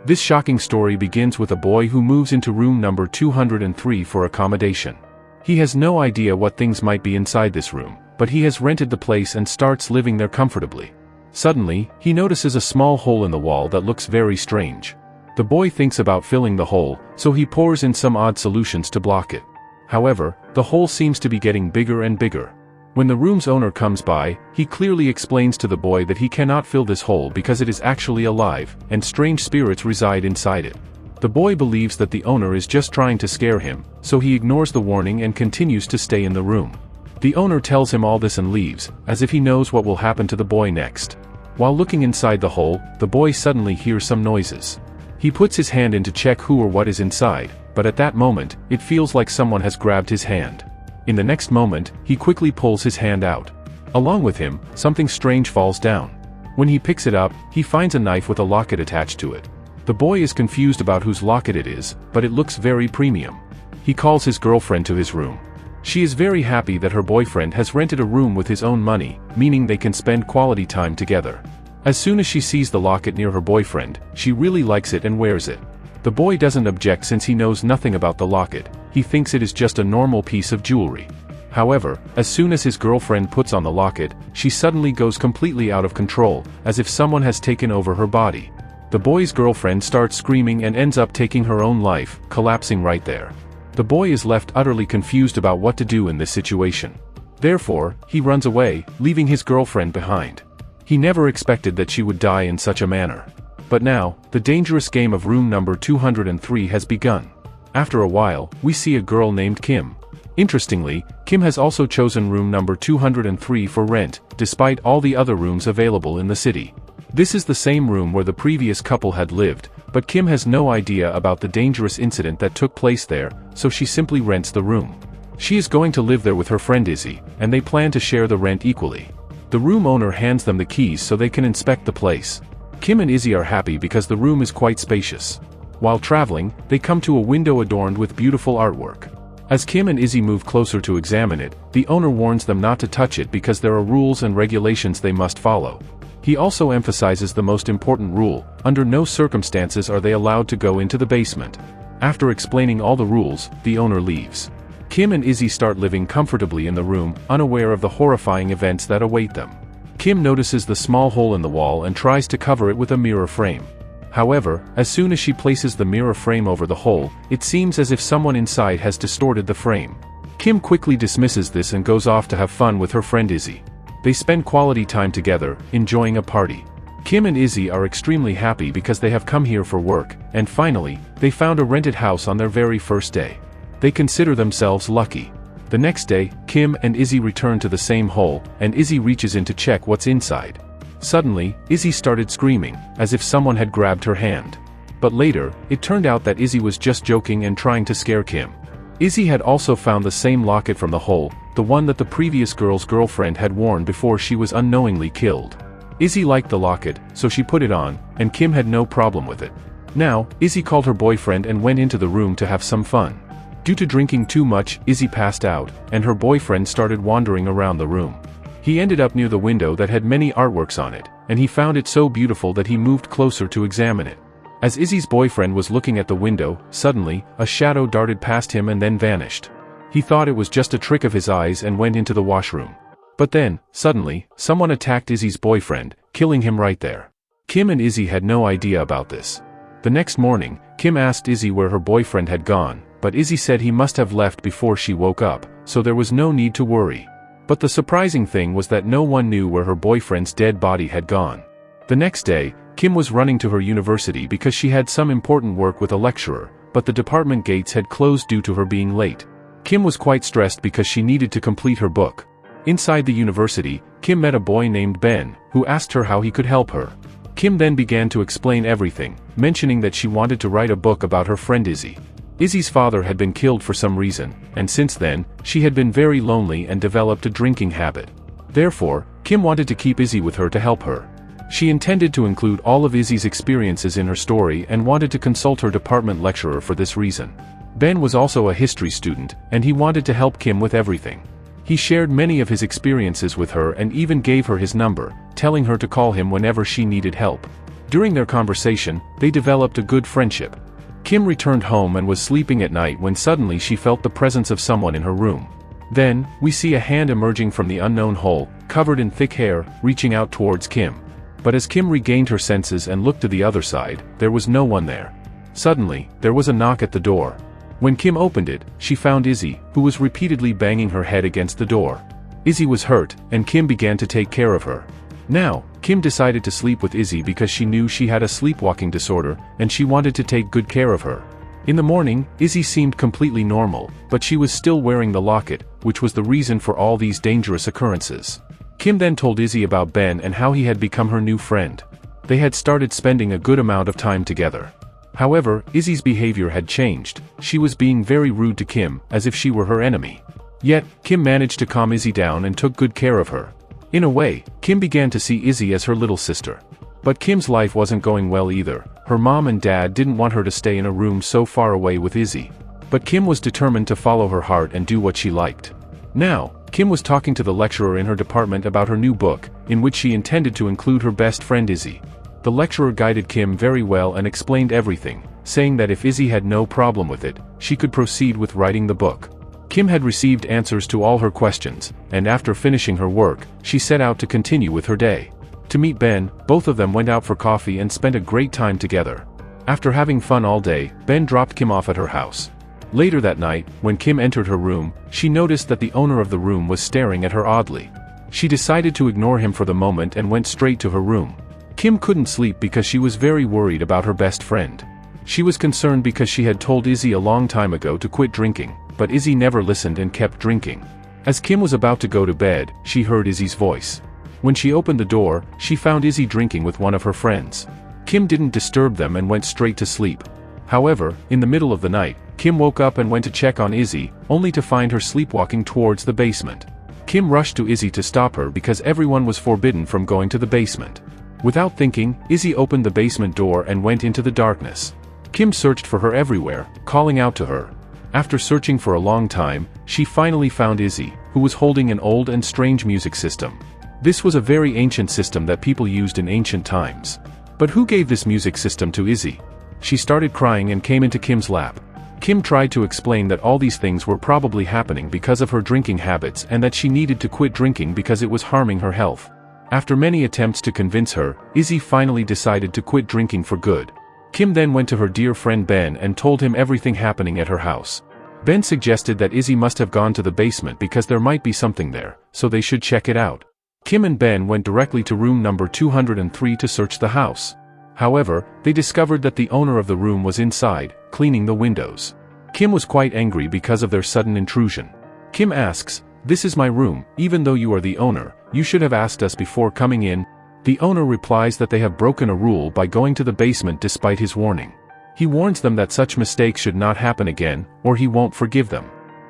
This shocking story begins with a boy who moves into room number 203 for accommodation. He has no idea what things might be inside this room, but he has rented the place and starts living there comfortably. Suddenly, he notices a small hole in the wall that looks very strange. The boy thinks about filling the hole, so he pours in some odd solutions to block it. However, the hole seems to be getting bigger and bigger. When the room's owner comes by, he clearly explains to the boy that he cannot fill this hole because it is actually alive, and strange spirits reside inside it. The boy believes that the owner is just trying to scare him, so he ignores the warning and continues to stay in the room. The owner tells him all this and leaves, as if he knows what will happen to the boy next. While looking inside the hole, the boy suddenly hears some noises. He puts his hand in to check who or what is inside, but at that moment, it feels like someone has grabbed his hand. In the next moment, he quickly pulls his hand out. Along with him, something strange falls down. When he picks it up, he finds a knife with a locket attached to it. The boy is confused about whose locket it is, but it looks very premium. He calls his girlfriend to his room. She is very happy that her boyfriend has rented a room with his own money, meaning they can spend quality time together. As soon as she sees the locket near her boyfriend, she really likes it and wears it. The boy doesn't object since he knows nothing about the locket. He thinks it is just a normal piece of jewelry. However, as soon as his girlfriend puts on the locket, she suddenly goes completely out of control, as if someone has taken over her body. The boy's girlfriend starts screaming and ends up taking her own life, collapsing right there. The boy is left utterly confused about what to do in this situation. Therefore, he runs away, leaving his girlfriend behind. He never expected that she would die in such a manner. But now, the dangerous game of room number 203 has begun. After a while, we see a girl named Kim. Interestingly, Kim has also chosen room number 203 for rent, despite all the other rooms available in the city. This is the same room where the previous couple had lived, but Kim has no idea about the dangerous incident that took place there, so she simply rents the room. She is going to live there with her friend Izzy, and they plan to share the rent equally. The room owner hands them the keys so they can inspect the place. Kim and Izzy are happy because the room is quite spacious. While traveling, they come to a window adorned with beautiful artwork. As Kim and Izzy move closer to examine it, the owner warns them not to touch it because there are rules and regulations they must follow. He also emphasizes the most important rule: under no circumstances are they allowed to go into the basement. After explaining all the rules, the owner leaves. Kim and Izzy start living comfortably in the room, unaware of the horrifying events that await them. Kim notices the small hole in the wall and tries to cover it with a mirror frame. However, as soon as she places the mirror frame over the hole, it seems as if someone inside has distorted the frame. Kim quickly dismisses this and goes off to have fun with her friend Izzy. They spend quality time together, enjoying a party. Kim and Izzy are extremely happy because they have come here for work, and finally, they found a rented house on their very first day. They consider themselves lucky. The next day, Kim and Izzy return to the same hole, and Izzy reaches in to check what's inside. Suddenly, Izzy started screaming, as if someone had grabbed her hand. But later, it turned out that Izzy was just joking and trying to scare Kim. Izzy had also found the same locket from the hole, the one that the previous girl's girlfriend had worn before she was unknowingly killed. Izzy liked the locket, so she put it on, and Kim had no problem with it. Now, Izzy called her boyfriend and went into the room to have some fun. Due to drinking too much, Izzy passed out, and her boyfriend started wandering around the room. He ended up near the window that had many artworks on it, and he found it so beautiful that he moved closer to examine it. As Izzy's boyfriend was looking at the window, suddenly, a shadow darted past him and then vanished. He thought it was just a trick of his eyes and went into the washroom. But then, suddenly, someone attacked Izzy's boyfriend, killing him right there. Kim and Izzy had no idea about this. The next morning, Kim asked Izzy where her boyfriend had gone, but Izzy said he must have left before she woke up, so there was no need to worry. But the surprising thing was that no one knew where her boyfriend's dead body had gone. The next day, Kim was running to her university because she had some important work with a lecturer, but the department gates had closed due to her being late. Kim was quite stressed because she needed to complete her book. Inside the university, Kim met a boy named Ben, who asked her how he could help her. Kim then began to explain everything, mentioning that she wanted to write a book about her friend Izzy. Izzy's father had been killed for some reason, and since then, she had been very lonely and developed a drinking habit. Therefore, Kim wanted to keep Izzy with her to help her. She intended to include all of Izzy's experiences in her story and wanted to consult her department lecturer for this reason. Ben was also a history student, and he wanted to help Kim with everything. He shared many of his experiences with her and even gave her his number, telling her to call him whenever she needed help. During their conversation, they developed a good friendship. Kim returned home and was sleeping at night when suddenly she felt the presence of someone in her room. Then, we see a hand emerging from the unknown hole, covered in thick hair, reaching out towards Kim. But as Kim regained her senses and looked to the other side, there was no one there. Suddenly, there was a knock at the door. When Kim opened it, she found Izzy, who was repeatedly banging her head against the door. Izzy was hurt, and Kim began to take care of her. Now, Kim decided to sleep with Izzy because she knew she had a sleepwalking disorder, and she wanted to take good care of her. In the morning, Izzy seemed completely normal, but she was still wearing the locket, which was the reason for all these dangerous occurrences. Kim then told Izzy about Ben and how he had become her new friend. They had started spending a good amount of time together. However, Izzy's behavior had changed. She was being very rude to Kim, as if she were her enemy. Yet, Kim managed to calm Izzy down and took good care of her. In a way, Kim began to see Izzy as her little sister. But Kim's life wasn't going well either. Her mom and dad didn't want her to stay in a room so far away with Izzy. But Kim was determined to follow her heart and do what she liked. Now, Kim was talking to the lecturer in her department about her new book, in which she intended to include her best friend Izzy. The lecturer guided Kim very well and explained everything, saying that if Izzy had no problem with it, she could proceed with writing the book. Kim had received answers to all her questions, and after finishing her work, she set out to continue with her day. To meet Ben, both of them went out for coffee and spent a great time together. After having fun all day, Ben dropped Kim off at her house. Later that night, when Kim entered her room, she noticed that the owner of the room was staring at her oddly. She decided to ignore him for the moment and went straight to her room. Kim couldn't sleep because she was very worried about her best friend. She was concerned because she had told Izzy a long time ago to quit drinking, but Izzy never listened and kept drinking. As Kim was about to go to bed, she heard Izzy's voice. When she opened the door, she found Izzy drinking with one of her friends. Kim didn't disturb them and went straight to sleep. However, in the middle of the night, Kim woke up and went to check on Izzy, only to find her sleepwalking towards the basement. Kim rushed to Izzy to stop her because everyone was forbidden from going to the basement. Without thinking, Izzy opened the basement door and went into the darkness. Kim searched for her everywhere, calling out to her. After searching for a long time, she finally found Izzy, who was holding an old and strange music system. This was a very ancient system that people used in ancient times. But who gave this music system to Izzy? She started crying and came into Kim's lap. Kim tried to explain that all these things were probably happening because of her drinking habits and that she needed to quit drinking because it was harming her health. After many attempts to convince her, Izzy finally decided to quit drinking for good. Kim then went to her dear friend Ben and told him everything happening at her house. Ben suggested that Izzy must have gone to the basement because there might be something there, so they should check it out. Kim and Ben went directly to room number 203 to search the house. However, they discovered that the owner of the room was inside, cleaning the windows. Kim was quite angry because of their sudden intrusion. Kim asks, "This is my room, even though you are the owner, you should have asked us before coming in." The owner replies that they have broken a rule by going to the basement despite his warning. He warns them that such mistakes should not happen again, or he won't forgive them.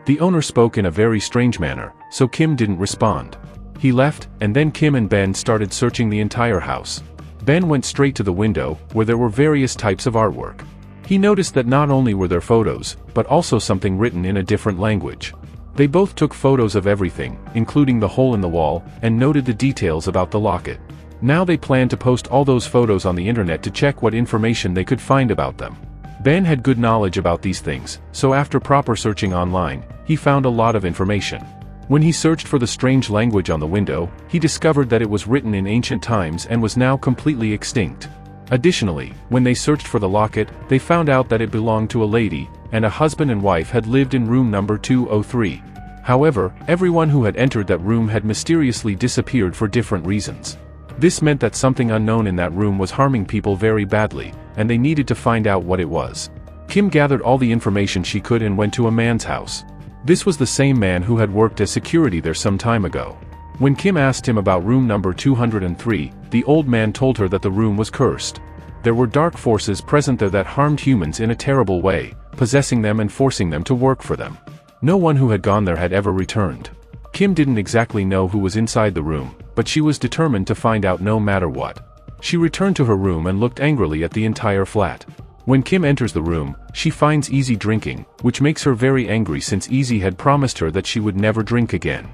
The owner spoke in a very strange manner, so Kim didn't respond. He left, and then Kim and Ben started searching the entire house. Ben went straight to the window, where there were various types of artwork. He noticed that not only were there photos, but also something written in a different language. They both took photos of everything, including the hole in the wall, and noted the details about the locket. Now they planned to post all those photos on the internet to check what information they could find about them. Ben had good knowledge about these things, so after proper searching online, he found a lot of information. When he searched for the strange language on the window, he discovered that it was written in ancient times and was now completely extinct. Additionally, when they searched for the locket, they found out that it belonged to a lady, and a husband and wife had lived in room number 203. However, everyone who had entered that room had mysteriously disappeared for different reasons. This meant that something unknown in that room was harming people very badly, and they needed to find out what it was. Kim gathered all the information she could and went to a man's house. This was the same man who had worked as security there some time ago. When Kim asked him about room number 203, the old man told her that the room was cursed. There were dark forces present there that harmed humans in a terrible way, possessing them and forcing them to work for them. No one who had gone there had ever returned. Kim didn't exactly know who was inside the room, but she was determined to find out no matter what. She returned to her room and looked angrily at the entire flat. When Kim enters the room, she finds Izzy drinking, which makes her very angry since Izzy had promised her that she would never drink again.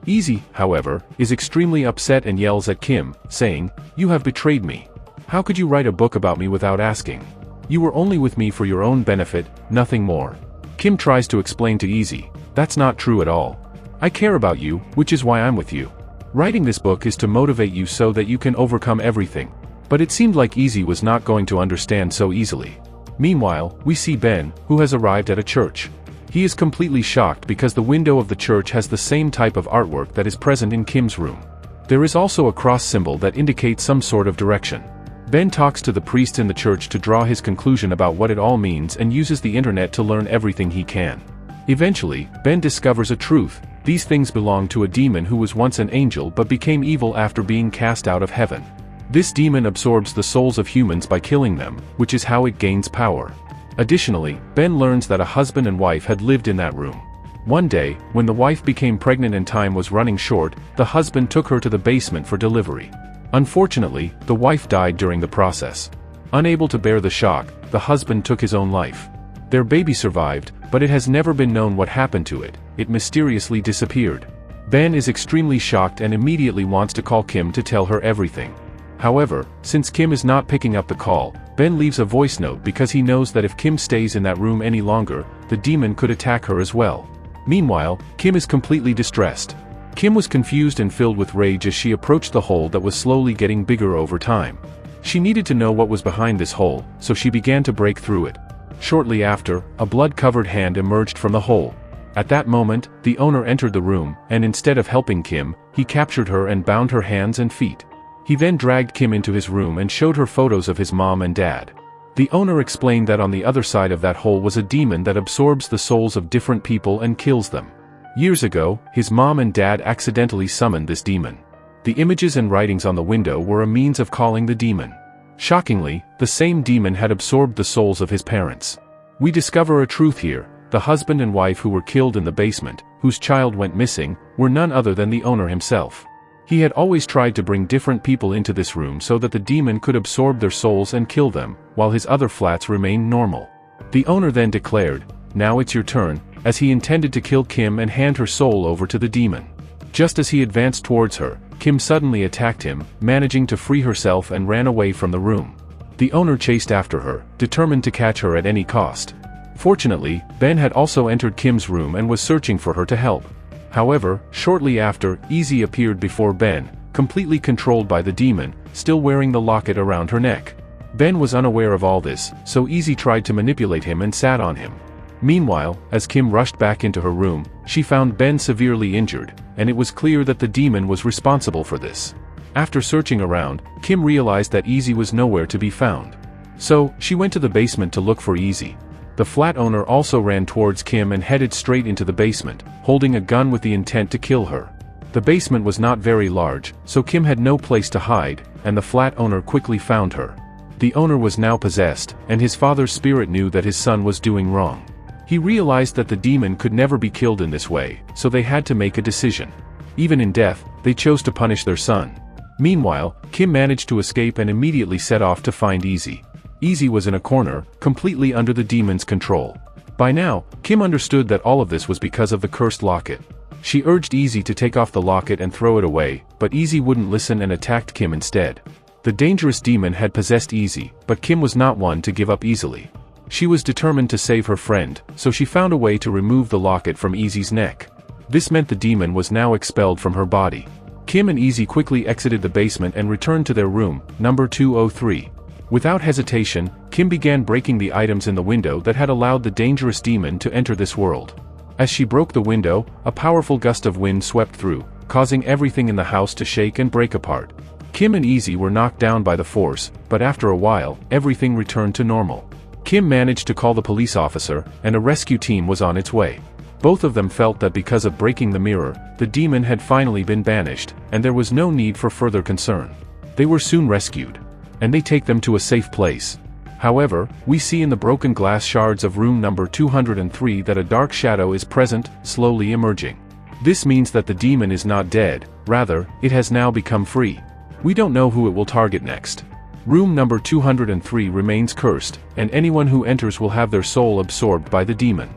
Izzy, however, is extremely upset and yells at Kim, saying, "You have betrayed me. How could you write a book about me without asking? You were only with me for your own benefit, nothing more. Kim tries to explain to Easy, that's not true at all. I care about you, which is why I'm with you. Writing this book is to motivate you so that you can overcome everything. But it seemed like Easy was not going to understand so easily. Meanwhile, we see Ben, who has arrived at a church. He is completely shocked because the window of the church has the same type of artwork that is present in Kim's room. There is also a cross symbol that indicates some sort of direction. Ben talks to the priest in the church to draw his conclusion about what it all means and uses the internet to learn everything he can. Eventually, Ben discovers a truth: these things belong to a demon who was once an angel but became evil after being cast out of heaven. This demon absorbs the souls of humans by killing them, which is how it gains power. Additionally, Ben learns that a husband and wife had lived in that room. One day, when the wife became pregnant and time was running short, the husband took her to the basement for delivery. Unfortunately, the wife died during the process. Unable to bear the shock, the husband took his own life. Their baby survived, but it has never been known what happened to it. It mysteriously disappeared. Ben is extremely shocked and immediately wants to call Kim to tell her everything. However, since Kim is not picking up the call, Ben leaves a voice note because he knows that if Kim stays in that room any longer, the demon could attack her as well. Meanwhile, Kim is completely distressed. Kim was confused and filled with rage as she approached the hole that was slowly getting bigger over time. She needed to know what was behind this hole, so she began to break through it. Shortly after, a blood-covered hand emerged from the hole. At that moment, the owner entered the room, and instead of helping Kim, he captured her and bound her hands and feet. He then dragged Kim into his room and showed her photos of his mom and dad. The owner explained that on the other side of that hole was a demon that absorbs the souls of different people and kills them. Years ago, his mom and dad accidentally summoned this demon. The images and writings on the window were a means of calling the demon. Shockingly, the same demon had absorbed the souls of his parents. We discover a truth here: the husband and wife who were killed in the basement, whose child went missing, were none other than the owner himself. He had always tried to bring different people into this room so that the demon could absorb their souls and kill them, while his other flats remained normal. The owner then declared, "Now it's your turn," as he intended to kill Kim and hand her soul over to the demon. Just as he advanced towards her, Kim suddenly attacked him, managing to free herself and ran away from the room. The owner chased after her, determined to catch her at any cost. Fortunately, Ben had also entered Kim's room and was searching for her to help. However, shortly after, Easy appeared before Ben, completely controlled by the demon, still wearing the locket around her neck. Ben was unaware of all this, so Easy tried to manipulate him and sat on him. Meanwhile, as Kim rushed back into her room, she found Ben severely injured, and it was clear that the demon was responsible for this. After searching around, Kim realized that Easy was nowhere to be found. So, she went to the basement to look for Easy. The flat owner also ran towards Kim and headed straight into the basement, holding a gun with the intent to kill her. The basement was not very large, so Kim had no place to hide, and the flat owner quickly found her. The owner was now possessed, and his father's spirit knew that his son was doing wrong. He realized that the demon could never be killed in this way, so they had to make a decision. Even in death, they chose to punish their son. Meanwhile, Kim managed to escape and immediately set off to find Easy. Easy was in a corner, completely under the demon's control. By now, Kim understood that all of this was because of the cursed locket. She urged Easy to take off the locket and throw it away, but Easy wouldn't listen and attacked Kim instead. The dangerous demon had possessed Easy, but Kim was not one to give up easily. She was determined to save her friend, so she found a way to remove the locket from Easy's neck. This meant the demon was now expelled from her body. Kim and Easy quickly exited the basement and returned to their room, number 203. Without hesitation, Kim began breaking the items in the window that had allowed the dangerous demon to enter this world. As she broke the window, a powerful gust of wind swept through, causing everything in the house to shake and break apart. Kim and Easy were knocked down by the force, but after a while, everything returned to normal. Kim managed to call the police officer, and a rescue team was on its way. Both of them felt that because of breaking the mirror, the demon had finally been banished, and there was no need for further concern. They were soon rescued, and they take them to a safe place. However, we see in the broken glass shards of room number 203 that a dark shadow is present, slowly emerging. This means that the demon is not dead, rather, it has now become free. We don't know who it will target next. Room number 203 remains cursed, and anyone who enters will have their soul absorbed by the demon.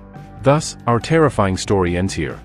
Thus, our terrifying story ends here.